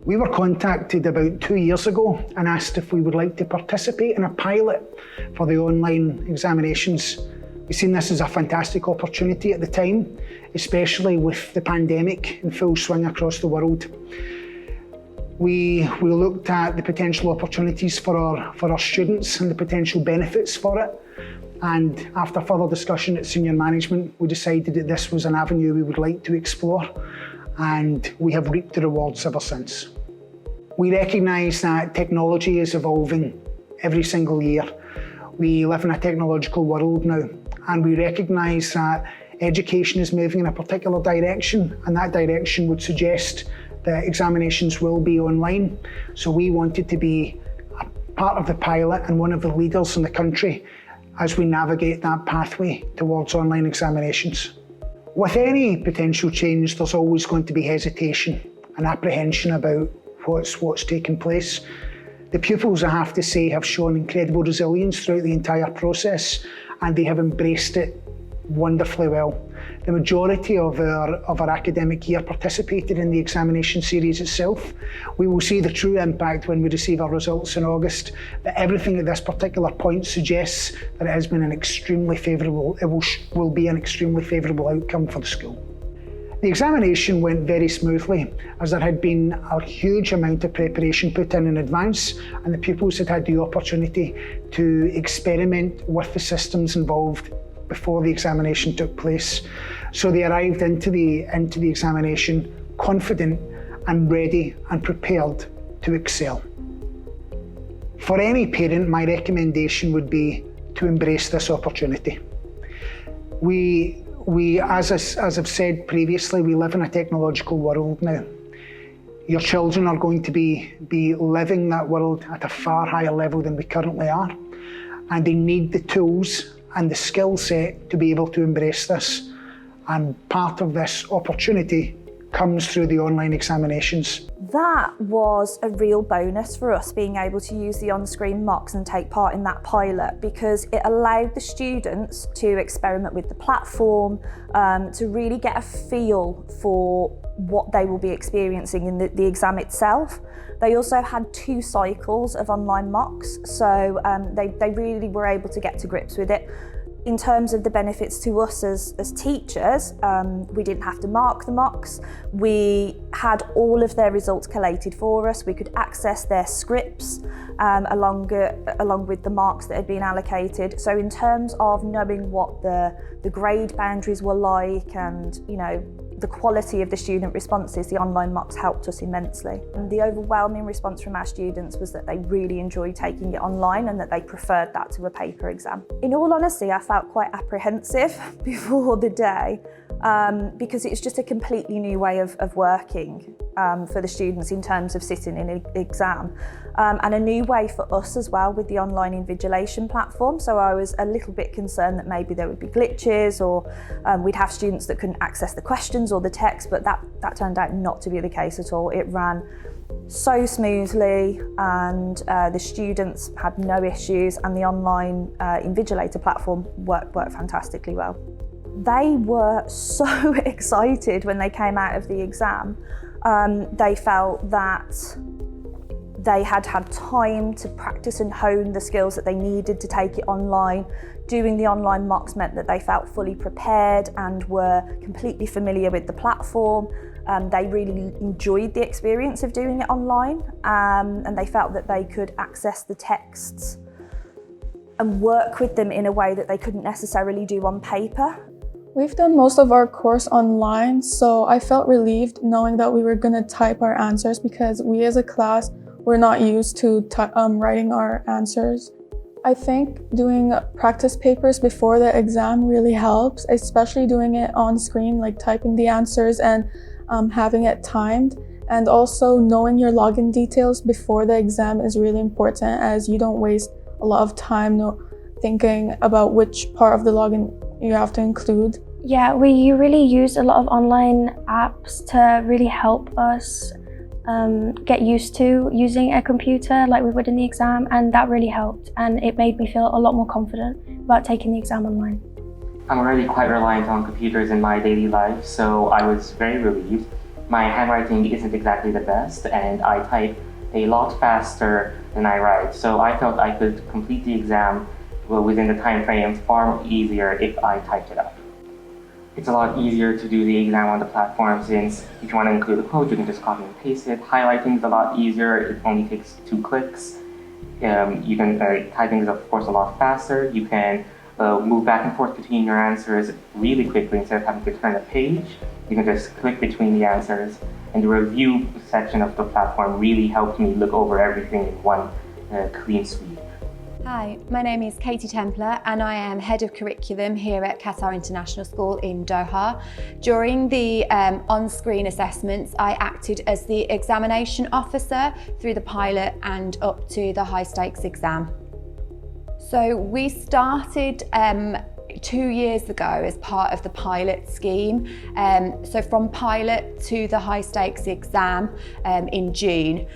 We were contacted about 2 years ago and asked if we would like to participate in a pilot for the online examinations. We've seen this as a fantastic opportunity at the time, especially with the pandemic in full swing across the world. We looked at the potential opportunities for our students and the potential benefits for it. And after further discussion at senior management, we decided that this was an avenue we would like to explore, and we have reaped the rewards ever since. We recognise that technology is evolving every single year. We live in a technological world now, and we recognise that education is moving in a particular direction, and that direction would suggest that examinations will be online. So we wanted to be a part of the pilot and one of the leaders in the country as we navigate that pathway towards online examinations. With any potential change, there's always going to be hesitation and apprehension about what's taken place. The pupils, I have to say, have shown incredible resilience throughout the entire process, and they have embraced it wonderfully well. The majority of our academic year participated in the examination series itself. We will see the true impact when we receive our results in August, but everything at this particular point suggests that it has been it will be an extremely favourable outcome for the school. The examination went very smoothly, as there had been a huge amount of preparation put in advance, and the pupils had the opportunity to experiment with the systems involved before the examination took place. So they arrived into the examination confident and ready and prepared to excel. For any parent, my recommendation would be to embrace this opportunity. We as I've said previously, we live in a technological world now. Your children are going to be living that world at a far higher level than we currently are, and they need the tools and the skill set to be able to embrace this. And part of this opportunity comes through the online examinations. That was a real bonus for us, being able to use the on-screen mocks and take part in that pilot, because it allowed the students to experiment with the platform, to really get a feel for what they will be experiencing in the exam itself. They also had 2 cycles of online mocks, so they really were able to get to grips with it. In terms of the benefits to us as teachers, we didn't have to mark the mocks. We had all of their results collated for us. We could access their scripts along with the marks that had been allocated. So in terms of knowing what the grade boundaries were like, and the quality of the student responses, the online mocks helped us immensely. And the overwhelming response from our students was that they really enjoyed taking it online and that they preferred that to a paper exam. In all honesty, I felt quite apprehensive before the day, because it's just a completely new way of working for the students in terms of sitting in an exam, and a new way for us as well with the online invigilation platform. So I was a little bit concerned that maybe there would be glitches, or we'd have students that couldn't access the questions or the text, but that turned out not to be the case at all. It ran so smoothly, and the students had no issues, and the online invigilator platform worked fantastically well. They were so excited when they came out of the exam. They felt that they had time to practice and hone the skills that they needed to take it online. Doing the online mocks meant that they felt fully prepared and were completely familiar with the platform. They really enjoyed the experience of doing it online, and they felt that they could access the texts and work with them in a way that they couldn't necessarily do on paper. We've done most of our course online, so I felt relieved knowing that we were going to type our answers, because we as a class were not used to writing our answers. I think doing practice papers before the exam really helps, especially doing it on screen, like typing the answers and having it timed. And also knowing your login details before the exam is really important, as you don't waste a lot of time thinking about which part of the login you have to include. Yeah, we really used a lot of online apps to really help us get used to using a computer like we would in the exam, and that really helped, and it made me feel a lot more confident about taking the exam online. I'm already quite reliant on computers in my daily life, so I was very relieved My handwriting isn't exactly the best, and I type a lot faster than I write. So I felt I could complete the exam within the time frame far easier if I typed it up. It's a lot easier to do the exam on the platform since if you want to include a quote, you can just copy and paste it. Highlighting is a lot easier. It only takes 2 clicks. Typing is of course a lot faster. You can move back and forth between your answers really quickly instead of having to turn a page. You can just click between the answers. And the review section of the platform really helped me look over everything in one clean sweep. Hi, my name is Katie Templer and I am Head of Curriculum here at Qatar International School in Doha. During the on-screen assessments, I acted as the examination officer through the pilot and up to the high-stakes exam. So we started 2 years ago as part of the pilot scheme. So from pilot to the high-stakes exam in June.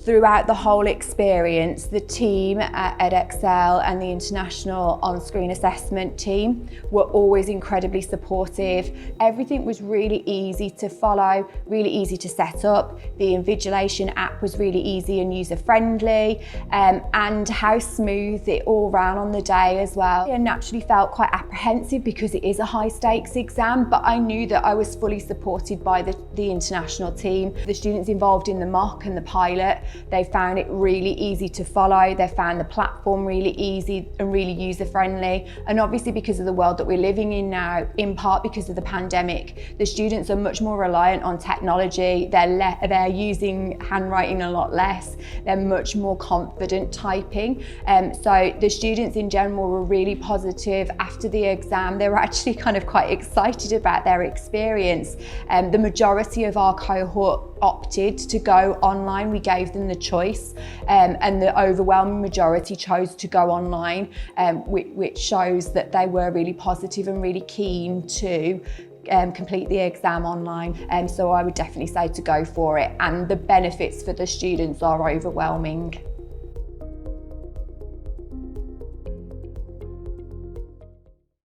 Throughout the whole experience, the team at Edexcel and the International On-Screen Assessment team were always incredibly supportive. Everything was really easy to follow, really easy to set up. The Invigilation app was really easy and user-friendly, and how smooth it all ran on the day as well. I naturally felt quite apprehensive because it is a high-stakes exam, but I knew that I was fully supported by the international team. The students involved in the mock and the pilot, they found it really easy to follow. They found the platform really easy and really user-friendly. And obviously because of the world that we're living in now, in part because of the pandemic, the students are much more reliant on technology. They're using handwriting a lot less. They're much more confident typing. So the students in general were really positive after the exam. They were actually kind of quite excited about their experience. The majority of our cohort opted to go online. We gave them the choice, and the overwhelming majority chose to go online, which shows that they were really positive and really keen to complete the exam online. So I would definitely say to go for it, and the benefits for the students are overwhelming.